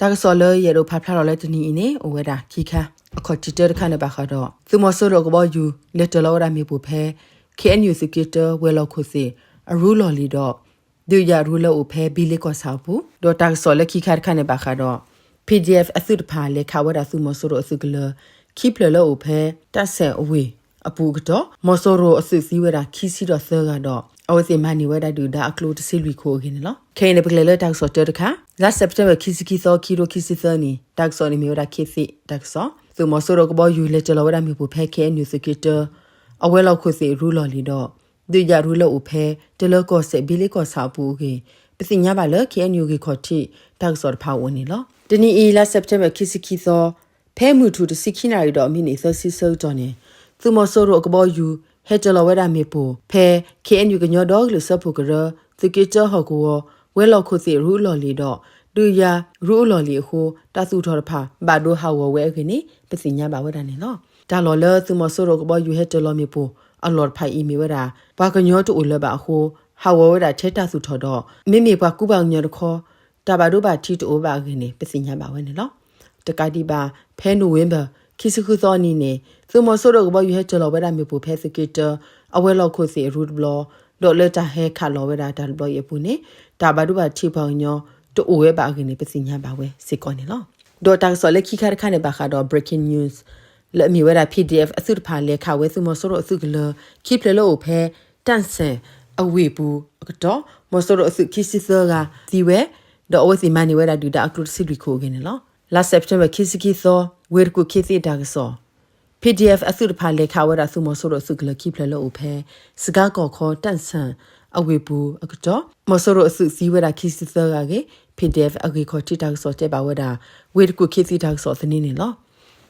ตากสอเลยเยโรพับพลาเราเลยตนี้นี่โอเวดาคีค่ะขอจิตเตอร์คันในบาคาดอซึมอสโรกบอยู่เลตลอรามีบุเพKNU Secretary เวลคุซีอรูลอลีดอดูยารูลอุเพบิลิกอสาวปูดอตากสอเลยคีคัดคันในบาคาดอ PDF อสุดพาเลขาวดาซึมอสโรอสุกเลคีเพลอุเพตัสเซอเวอปูกดอมอสโรอสุซีเวดาคีซีดอเซอร์กาดอเอาสิมานิเวดาดูดาอักลูตซิลวิโคกินเนาะเคในเปเลเลตากสอเจอร์ค่ะลาเซปเทมเบอร์คิซิคิซอคิโรคิซิซอนีตากสอนิมิวดาคิซิตากสอซึมอสโรกบอยู่เลจลอวดามีบุเพKNU Secretary အဝဲလောက်ခုစီရူလော်လီတော့ဒီရရူလော်အဖဲတလကောစေဘီလီကောစာပူကေပစီညာပါလ KNU ကေခေါတိတက်စော်ဖာဝင်နီလောတနီအီလာစက်တမ်ဘာခီစီခီသောဖဲမှုထူတစီခိနာရီတော့မိနေသစီဆောတော်နေသူမဆိုးရောကဘောယူဟဲတလဝဲရမေပူဖဲ KNU ကညောတော့လစဖူကရသူကေချဟကောဝဲလောက်ခုစီရူလော်လီတော့ดูยารู้หล่อหลีโคตาสูทอร์พาบาดโดฮาวเวกินี่ปสิญญาบาเวดานี่เนาะตาหล่อเลซึมอโซโรกบอยู่เฮตลอมีปูอลอดไผอีมีเวดาปากญอตุอุลบาโคฮาวเวดาเทตาสูทอดอมิมีปากุบางญอดคอตาบาดูบาทีโตบากินี่ปสิญญาบาเวนี่เนาะตะกาดีบาเพนูเวมเบคิสคุซอนี่นี่ซึมอโซโรกบอยู่เฮตลอเวดามีปูเพสกิเตออเวลอโคเซรูดบลอดอเลตาเฮคาลอเวดาตาบลอเยปูนี่ตาบาดูบาทีบางญอตัวโอเวบากินี่เป็นสิ่งยาบาเวสิก่อนนี่เนาะโดยตากสอเลคีคาร์คันในบาคาดอ breaking news และมีเวลา PDF อสุดพาเลขาเวซุมอสโรอสุกเลคีเพลโลโอเพตันเซอเวปูก็ตอมอสโรอสุคิซิเซอร์กาซีเวดอโอซิมานิเวลาดูดาอักลุซิลิโคกินี่เนาะ last September คิซิกิโซเวรกุคิซิดากซอ PDF อสุดพาเลขาเวลาซุมอสโรอสุกเลคีเพลโลโอเพสกากอคอตันเซအဝေပူအကတော့မဆရအစုစီဝဒခိစီသရာကေ PDF အဂီခေါ်တီတာဆောတဲ့ဘာဝဒဝေကုခိစီတာဆောသနေနေလော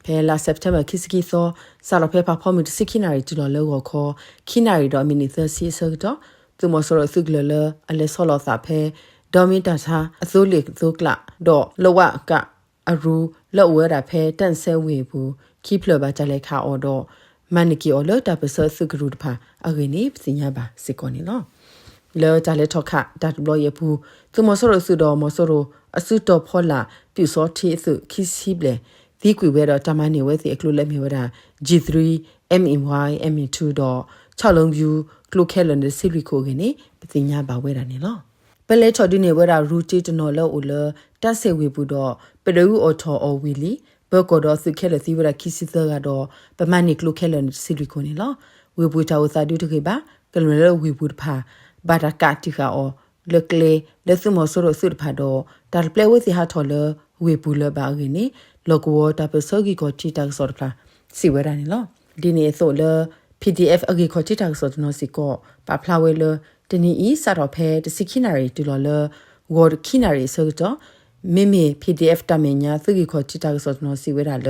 ဖဲလာစက်တမ်ဘာခိစကီသောဆာလဖဲပါဖော်မီစခိနာရီတူလောလောခေါ်ခိနာရီတော့မီနီသစီဆောတော့သူမဆရအစုကလလအလဲဆောလောစာဖဲဒေါမီတာသာအစိုးလေဇိုကလာတော့လောဝကအရူလောဝဲတာဖဲတန်ဆဲဝေဘူးခိဖလဘာကြလဲခါအော်တော့မန်နီကီအော်လောတာပဆစုကရူတဖာအဂိနေပစညာပါစကောနီလောเลจาเลทอค่ะดัดบลอยพูตุมอสโรสุดอมอสโรอสุดอพอลาปิวซอทีสุคิซิเบลดีกุยเวดอตามานีเวสิอกลุเลมีเวดา G3 MMY ME2 ดอชาลงวิวกลูเคลนเดซิลิโคกินี่ปฏิญญาบาเวดานี่ลอเปเลชอดิเนเวดารูติตนอลโอเลตัสเซเวบุดอเปเดอูออทออวิลีเบกอดอสุเคลซิเวดาคิซิเซกาดอปะมานีกลูเคลนซิลิโคนี่ลอเวบุตาอุซาดุตเคบากลเวลเวบุดพาบาดากาติกาอเลกเลเลซุมอสโรสุดพาดอตาเปลเวสิฮาทอเลเวปูเลบากินี่ลกวอตาเปซอกิกอติตากซอดพลาสิเวดานี่ลอดินี่โซเล PDF อกิกอติตากซอดนอสิกอปาพลาเวเลตนี่อีซาดอเพตสิคินารีตุลอเลวอดคินารีซอดอมิมิ PDF ตาเมญาสุกิกอติตากซอดนอสิเวดาเล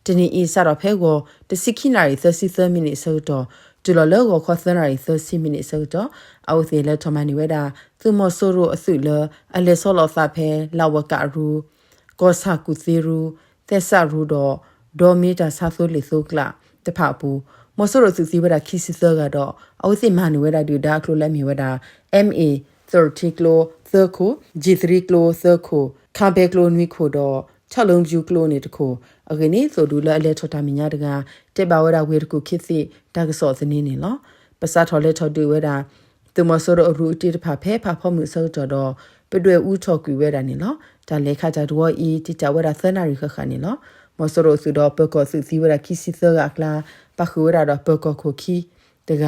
ตนี่อีซาดอเพโกตสิคินารี30 minutes ซอดอจุลเลอก็คอสนารี30 minutes ซะတော့เอาเสเลทอมานิเวดาซุมอโซโรอสุเลอเลโซลอซาเพลาวกะรูก็ซากุซิรูเตซารูดอมีตาซาโซเลโซกลาตะพาปูมอโซโรสุซิเวดาคิซิเซอร์กะတော့เอาเสมานิเวดาดูดาคโลเลมีเวดา MA 30 kilo 30 G3 kilo 30คาเบกโลนวิโคดอชะลงจูกโลนี่ตะโคအကနေ့ဆိုဒူလာအလဲထော်တာမညာတကတက်ပါဝရဝေတကုခစ်စီတကဆောစနေနေလောပစာထော်လဲထော်တူဝဲတာသူမဆိုတော့ရူတီတဖာဖဲဖာဖော်မှုဆောတော့ပတွေဦးထော်ကွေဝဲတာနေလောဒါလဲခါကြတော့ဤတိကြဝဲတာသနာရီခခနေလောမဆိုတော့ဆိုတော့ပကောစုစီဝဲတာခီစီဆောကလာပခူရတော့ပကောခိုခီတက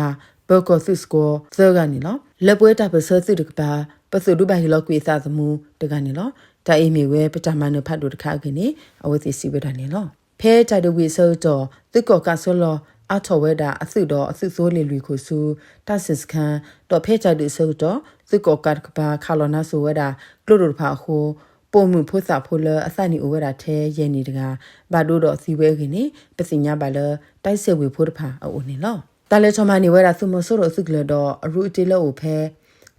ပကောစုစကိုဆောကနေလောလက်ပွဲတာပဆောစုတကပါပစုဒူဘဟီလောကွေစာသမူတကနေလောတာအီမီဝဲပတမနဖတ်တို့တခါကနေအဝစီစီဝဲတာနေလောဖဲတာဒဝီဆောတော့သူကောကဆောလောအထော်ဝဲတာအစုတော့အစုစိုးလေလူခုစုတဆစ်ကန်တော့ဖဲတာဒူဆောတော့သူကောကတ်ကပါခါလောနာဆိုဝဲတာကလိုတို့ဖာခိုပုံမှုဖို့စာဖို့လအစနီအိုဝဲတာထဲရဲနေတကဘာတို့တော့စီဝဲကနေပစညာပါလတိုက်ဆက်ဝေဖို့တဖာအိုနေလောတာလဲချမနီဝဲတာသူမဆိုတော့စုကလတော့အရူတီလောဖဲ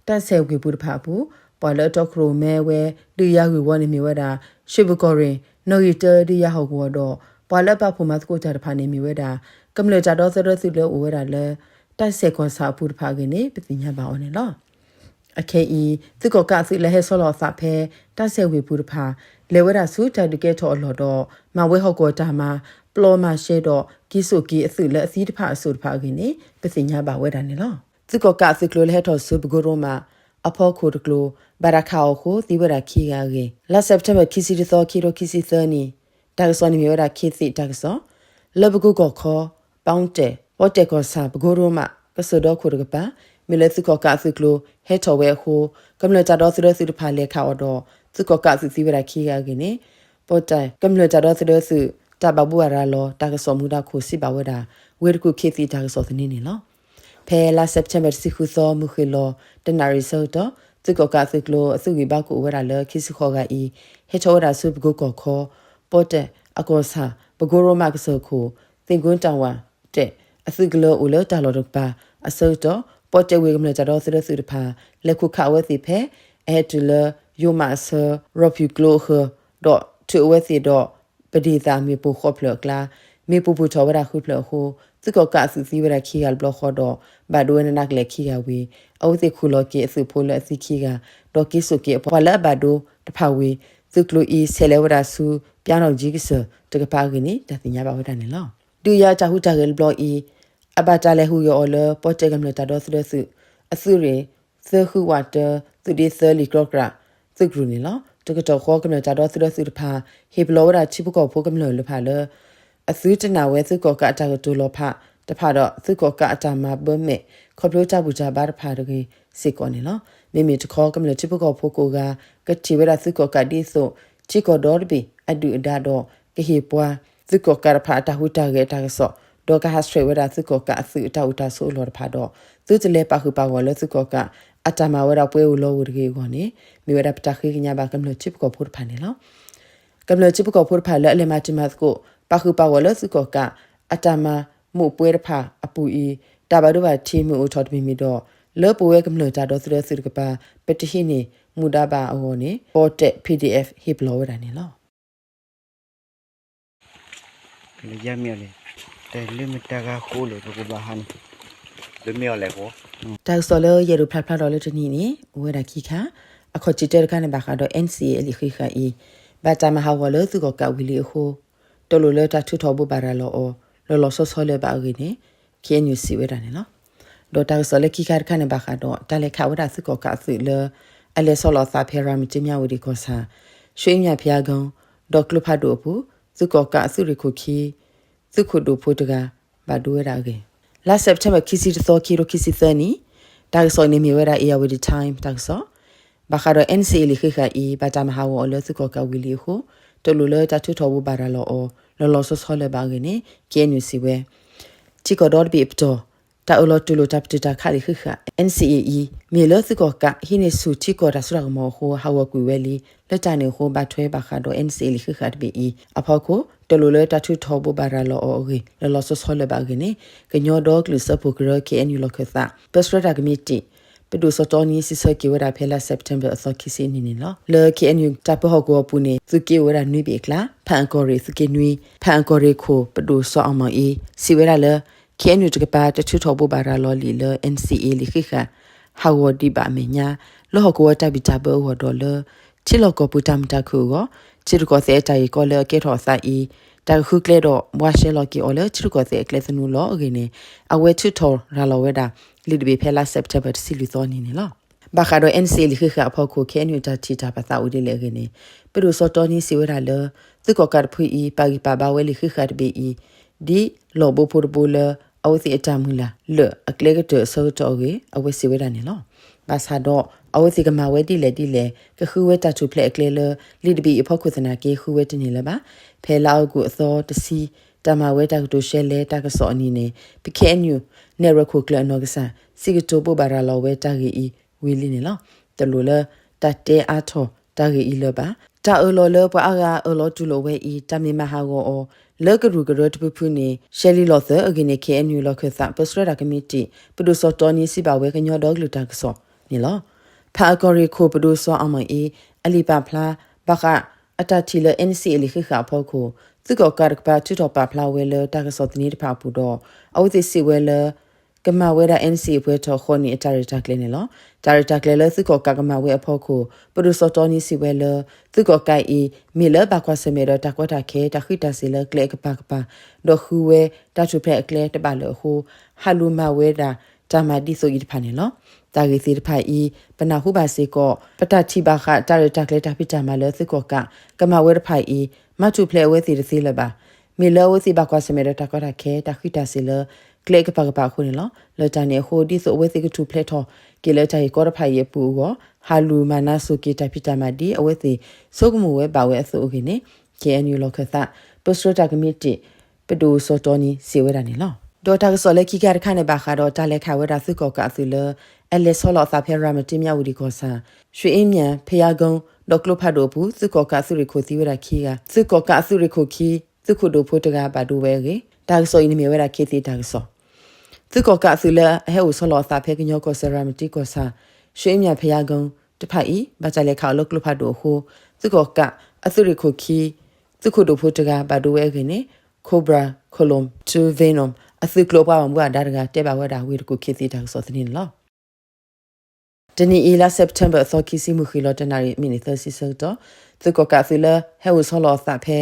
တိုက်ဆက်ဝေဖို့တဖာဘူးပေါ်လတော့ခရိုမဲဝဲဒီယာဝီဝနေမီဝဲတာရှေဘကောရင်နော်ရီတဒီယာဟောကောတော့ပေါ်လပဖုမတ်ကိုကြတဖာနေမီဝဲတာကမ္လကြတော့စရစီလောဝဲတာလဲတိုက်ဆက်ခွန်စာဖူတဖာကနေပတိညာပါအောင်နေလော အခေဤသူကကစီလဲဟဲဆောလောစာဖဲတဆဲဝေပူတဖာလေဝရဆူတဒကေထော်လော်တော့မဝဲဟော့ကောတာမှာပလောမရှဲတော့ကီဆိုကီအစုလက်အစီတဖာအစုတဖာကင်းနေပစညာပါဝဲတာနေလောသူကကစီကလိုလဲထော်ဆူဘဂိုရိုမာအဖော်ခိုတကလိုဘာရခါအိုခိုဒီဝရခီယာကေလာစက်တမ်ဘာခီစီတသောခီရိုခီစီသနီဒါကစောနီမျိုးရာခီစီဒါကစောလဘဂုကောခောပေါင်းတဲဝတ်တဲကောစာဘဂိုရိုမာကဆဒခိုရကပါမီလက်စုကကစီကလိုဟဲထော်ဝဲခိုကမ္လကြတော့ဆူရဆူတဖာလေခါအော်တော့သူကကစီစီဝရခီယာကေနေပေါ်တိုင်ကမ္လကြတော့ဆူရဆူတဘဘူရာလောဒါကစောမူဒါခိုစီပါဝဲတာဝဲတခုခီစီဒါကစောသနေနေလောဖဲလာစက်တမ်ဘာစီခုသောမူခီလောတနာရီဆိုတော့သူကကစီကလိုအစုကြီးဘကိုဝဲတာလေခီစီခေါ်ကဤဟဲထော်ရာဆူဘဂုကောခောပေါ်တဲ့အကောစာဘဂိုရိုမကဆောခိုသင်ကွန်းတောင်ဝတဲ့အစုကလောဦးလောတာလောတော့ပါအစုတော့ပေါ်တဲ့ဝေကမလကြတော့ဆရဆူတဖာလက်ခုခဝဲစီဖဲအဲတူလယိုမဆာရော်ဖြူကလိုခတော့တူဝဲစီတော့ပဒီသာမေပူခေါပလကလာမေပူပူထောဝရခုပလဟိုသူကကဆူစီဝရခီယလဘလခေါ်တော့ဘာဒိုနနကလက်ခီယဝေအဝစီခုလောကေအစုဖိုလအစီခီကတော့ကီဆိုကေပေါ်လာဘာဒိုတဖာဝေသူကလိုဤဆဲလေဝရဆူပြန်တော့ကြီးကစတကပါကင်းတသိညာပါဝဒနေလောဒူယာချာဟုတာဂယ်ဘလောဤအဘတာလေဟူယောလပေါ်တေကမလတာတော့ဆရဆူအစုရေသခုဝတ်သူဒီသလီကလကရာသူကရူနေလောတကတော့ခေါကမလတာတော့ဆရဆူတဖာဟေဘလောဝရချိပကောဖိုကမလလဖာလအစုတနာဝဲသူကောကအတာကတူလောဖတဖာတော့သူကောကအတာမှာဘမဲခေါပလိုတာဘူးကြဘာတဖာတကေစေကောနေလောမိမိတခေါကမလချိပကောဖိုကိုကတိဝရသူကောကဒီဆိုချိကောဒေါ်ဘီအဒူအဒါတော့ကဟေပွားသူကောကရဖာတာဟူတာကေတာကဆောဒေါကဟစထရဝရသူကောကအစုအတာဥတာဆိုလောတဖာတော့သူတလဲပါခုပါဝလဲသူကောကအတာမဝရပွဲဦးလောဝရကေကောနေမိဝရပတာခိညာဘာကမလချိပကောဖိုဖာနေလောကမလချိပကောဖိုဖာလဲအလေမတိမတ်ကိုပါခုပါဝလဲသူကောကအတာမမှုပွဲတဖာအပူဤတာဘာတို့ဘာချီမှုအထော်တမီမီတော့လောပွဲကမလတာတော့ဆရဆူကပါပတဟိနေမူဒါဘာအောနေပေါ်တက် PDF ဟိပလောဝရနေလောလေရမြေလေတဲလိမတာကခိုးလေကိုဘာဟန်လေမြေလေကိုတောက်စော်လေရေရဖဖတော်လေတနီနေဝဲတာခိခါအခေါ်ချစ်တဲ့ခါနေဘာခါတော့ NCA လိခိခါဤဘာတမဟာဝလေသူကကဝီလီဟိုတလူလေတာထုထောဘူဘာရလောလောဆောဆောလေဘာဂီနေကင်းယူစီဝဲတာနေနော်ဒေါ်တောက်စော်လေခိခါခါနေဘာခါတော့တလေခါဝဒစုကကစုလေအလေဆောလောစာဖေရာမချမြဝဒီကောစာရွှေမြဖျားကုံဒေါကလဖတ်တို့ဘူးစုကကစုရခုခီစုခုတို့ဖို့တကဘာဒိုရကေလာစက်တမ်ဘာခီစီသောခီရိုခီစီသနီဒါဆိုနေမီဝရအေယာဝဒီတိုင်းဒါဆိုဘာခါတော့ NC လိခိခာဤဘာတမဟာဝအလစုကကဝီလီဟုတလူလတထုထောဘူဘာရလောဆောဆောလေဘာဂနေကဲနူစီဝဲချီကဒေါ်ဘီပတိုတာအလတူလိုတပ်တခါလိခိခာ NCAE မြေလစုကကဟိနေစုချီကရဆရမောဟဟာဝကွေဝဲလီလက်တနေဟိုဘတ်ထွဲဘာခါတော့ NCA လိခိခာဘီအဖောက်ကိုတလူလတထုထောဘူဘာရလောအေလောဆောဆောလေဘာဂနေကညောဒေါကလစပုကရကေအန်ယူလခသာပစရတာကမီတီပဒုစတော်နီစီဆကေဝရဖဲလာစက်တမ်ဘာအစောခိစီနီနီလောလေကေအန်ယူတပ်ဟောကောပူနေသူကေဝရနွိဘေကလာဖန်ကောရီစကေနွိဖန်ကောရီခိုပဒုဆောအမအီစီဝရလေကေနူတကပါတချူထောဘူဘာရာလောလီလ NCA လိခိခဟာဝဒီဘာမညာလောဟကောတဘီတဘောဝဒေါ်လချီလောကပူတမ်တခုကိုချီရကောစေတိုင်ကောလေကေထောစာဤတခုကလေတော့မွာရှဲလောကီအော်လေချီရကောစေကလေစနူလောအကိနေအဝဲချူထောရာလောဝဲတာလီဒဘီဖဲလာစက်တမ်ဘာစီလူသောနီနေလောဘာခါတော့ NCA လိခိခအဖောက်ကိုကေနူတချီတာပသာဦးဒီလေကိနေပဒုစောတော်နီစီဝဲတာလေသူကကတ်ဖွီဤပါဂီပါဘဝဲလိခိခတ်ဘီဤဒီလောဘပူဘူလအဝစီအတမူလာလေအကလေကတဆောတောကေအဝစီဝဲတာနေလောဘာသာတော့အဝစီကမဝဲတိလေကခုဝဲတတူဖလက်အကလေလလီဒဘီအဖို့ခုစနာကေခုဝဲတနေလပါဖဲလောက်ကိုအသောတစီတမဝဲတတူရှဲလေတကဆောအနီနေပကေနယူနေရခုကလနောကဆာစီကတိုပိုဘာရာလောဝဲတကေဤဝီလီနေလောတလူလတတဲအားထောတကေဤလပါတာအလောလပွားအားအလောတူလောဝဲဤတမီမဟာကိုလောကရူကရတပဖူနေရှယ်လီလောသအဂိနေကေအန်ယူလောခသပစရတာကမတီပဒုစောတော်နီစီပါဝဲကညောဒေါကလူတာကဆောနီလောဖာကောရီခိုပဒုစောအမအေအလီပါဖလာဘခအတတီလ NC အလီခိခါဖောခုသူကကရကပါချူတော်ပါဖလာဝဲလတာကဆောတနီတဖာပူတော့အဝသိစီဝဲလ ကမဝဲတာ NC ပွဲတော်ခေါ်နေတာရတာကလေးနေလောတာရတာကလေးလဲသူကကကမဝဲအဖို့ကိုပဒုစောတော်နီစီဝဲလသူကကိုင်အီမီလဘကွာစမေရတာကွာတာခဲတာခိတာစီလကလေကပါကပါဒိုခူဝဲတာချူဖဲကလေတပါလဟိုဟာလူမဝဲတာတာမဒီဆိုဤတဖာနေလောတာဂီစီတဖာဤပနာဟုပါစေကောပတတိဘာခတာရတာကလေးတာပိတာမလဲသူကကမဝဲတဖာဤမချူဖလဲဝဲစီတစီလပါမီလဝဲစီဘကွာစမေရတာကွာတာခဲတာခိတာစီလကလေကပါကပါခုနေလောလောတန်နေဟိုဒီဆိုဝဲစီကထူဖလက်ထောကေလေတိုင်ကောရဖိုင်ရပူကိုဟာလူမနာဆုကေတပိတမဒီအဝဲစီစုကမှုဝဲပါဝဲအစုအိုကိနေ KNU လောကသပစရတာကမတီပဒူစောတော်နီစီဝဲတာနေလောဒေါ်တာကစောလေခိကရခနဲ့ပါခါတော့တာလက်ခဝဲတာစုကောကအစုလအလက်ဆောလောသာဖဲရမတိမြဝဒီကောဆာရွှေအင်းမြန်ဖျားကုန်းဒေါကလဖတ်တို့ဘူးစုကောကအစုရခိုစီဝဲတာခီကစုကောကအစုရခိုခီစုခုတို့ဖို့တကပါဒူဝဲကေတာကစောအင်းမြဝဲတာခေတီတာကစောသူကကဆူလာဟဲ့ဦးဆောလောသာဖဲကညောကောဆရာမတီကောဆာရွှေမြဖျားကုန်းတဖတ်ဤဘာကြလေခါလောကလဖတ်တို့ဟိုသူကကအစုရခုခီသူခုတို့ဖို့တကဘာဒိုဝဲခင်းနေကိုဘရာကိုလုံတူဗေနုံအစုကလောပါမွာဒါရကတဲပါဝဲတာဝီကိုခေစီတာဆောသနင်းလောတနီအီလာစက်တမ်ဘာသောကီစီမူခီလောတနာရီမီနီသစီဆောတော့သူကကဆူလာဟဲ့ဦးဆောလောသာဖဲ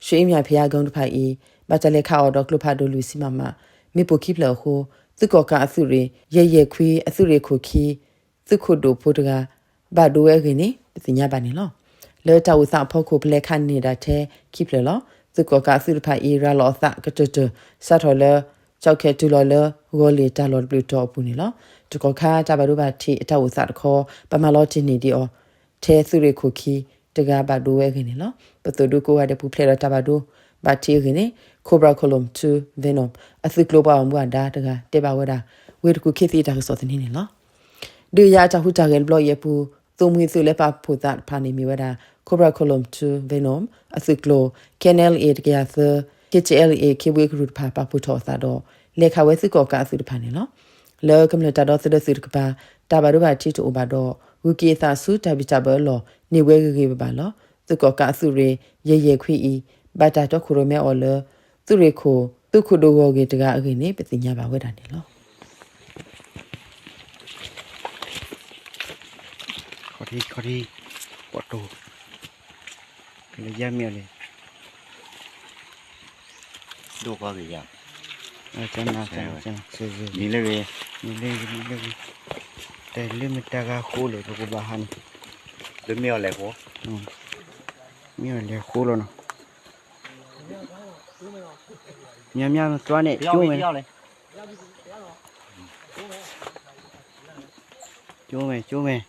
ရွှေမြဖျားကုန်းတဖတ်ဤဘာကြလေခါအော်ဒေါကလဖတ်တို့လူစီမမမေပိုခိပလဟိုသူကကအစုရေရဲခွေးအစုရေခုခီသူခုဒိုဖိုတကဘာဒိုဝဲခင်းနေပညာပါနေလောလဲတာဝသဖောက်ခုပလက်ခန်နေတာတဲ့ခိပလလောသူကကအစုဖိုင်အီရာလောသကတတဆတ်ထော်လဲကြောက်ခဲတူလောလဲဝေါ်လီတာလောဘလူတော့ပူနေလောတကခါတာဘဒိုဘာတီအတဝသတခေါ်ပမလောတီနေဒီအောထဲစုရေခုခီတကဘာဒိုဝဲခင်းနေလောပတူဒုကိုဝတဲ့ပူဖလဲတာဘဒိုဘာတီခင်းနေကိုဘရာကိုလုံတူဗေနုံအသုကလောပါမွာဒါတကတေပါဝဒါဝေတကုခေတီတာဆိုတဲ့နေနေလားဒီရချာဟူတာဂယ်ဘလော့ရပူသုံးမွေစုလဲပါဖူတာဖာနေမီဝဒါကိုဘရာကိုလုံတူဗေနုံအသုကလောကန်နယ်အေတကရသ KTLA ကေဝေဂရုဖာပါပူထောသာတော့လေခဝဲစုကောကအသုတဖာနေနော်လောကမလတာတော့သဒစုကပါတာဘာတို့ဘာတီတိုဘာတော့ဝူကေသာစုတပိတဘလောနေဝဲကေပါလောသူကောကအသုရေရေရဲခွီဤဘာတာတော့ခူရမဲအော်လောသူရေခိုသူခုဒိုဂောကေတကအကိနေပတိညာပါဝဲတာနေလောခေါ်ဒီပတ်တူလေရမြေလေဒုက္ခကြီးရကျန်နာကျန်စေစေဒီလည်းပဲနီလေတဲလိမတကခိုးလေကဘာဟန်လွမြော်လဲကိုမြေလေခိုးလို့နော်ညံသွားနေကျိုးမယ်ကျိုးမယ်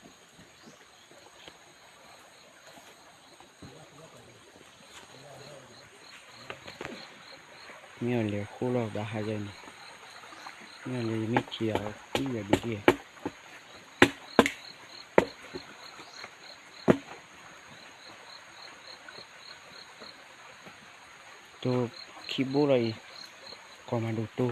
မြေလေခိုးလို့ဘာဟာကြနေမြေလေမိချီအောင်ပြီးရပြီतो कीबोर्ड आई कमांडो तो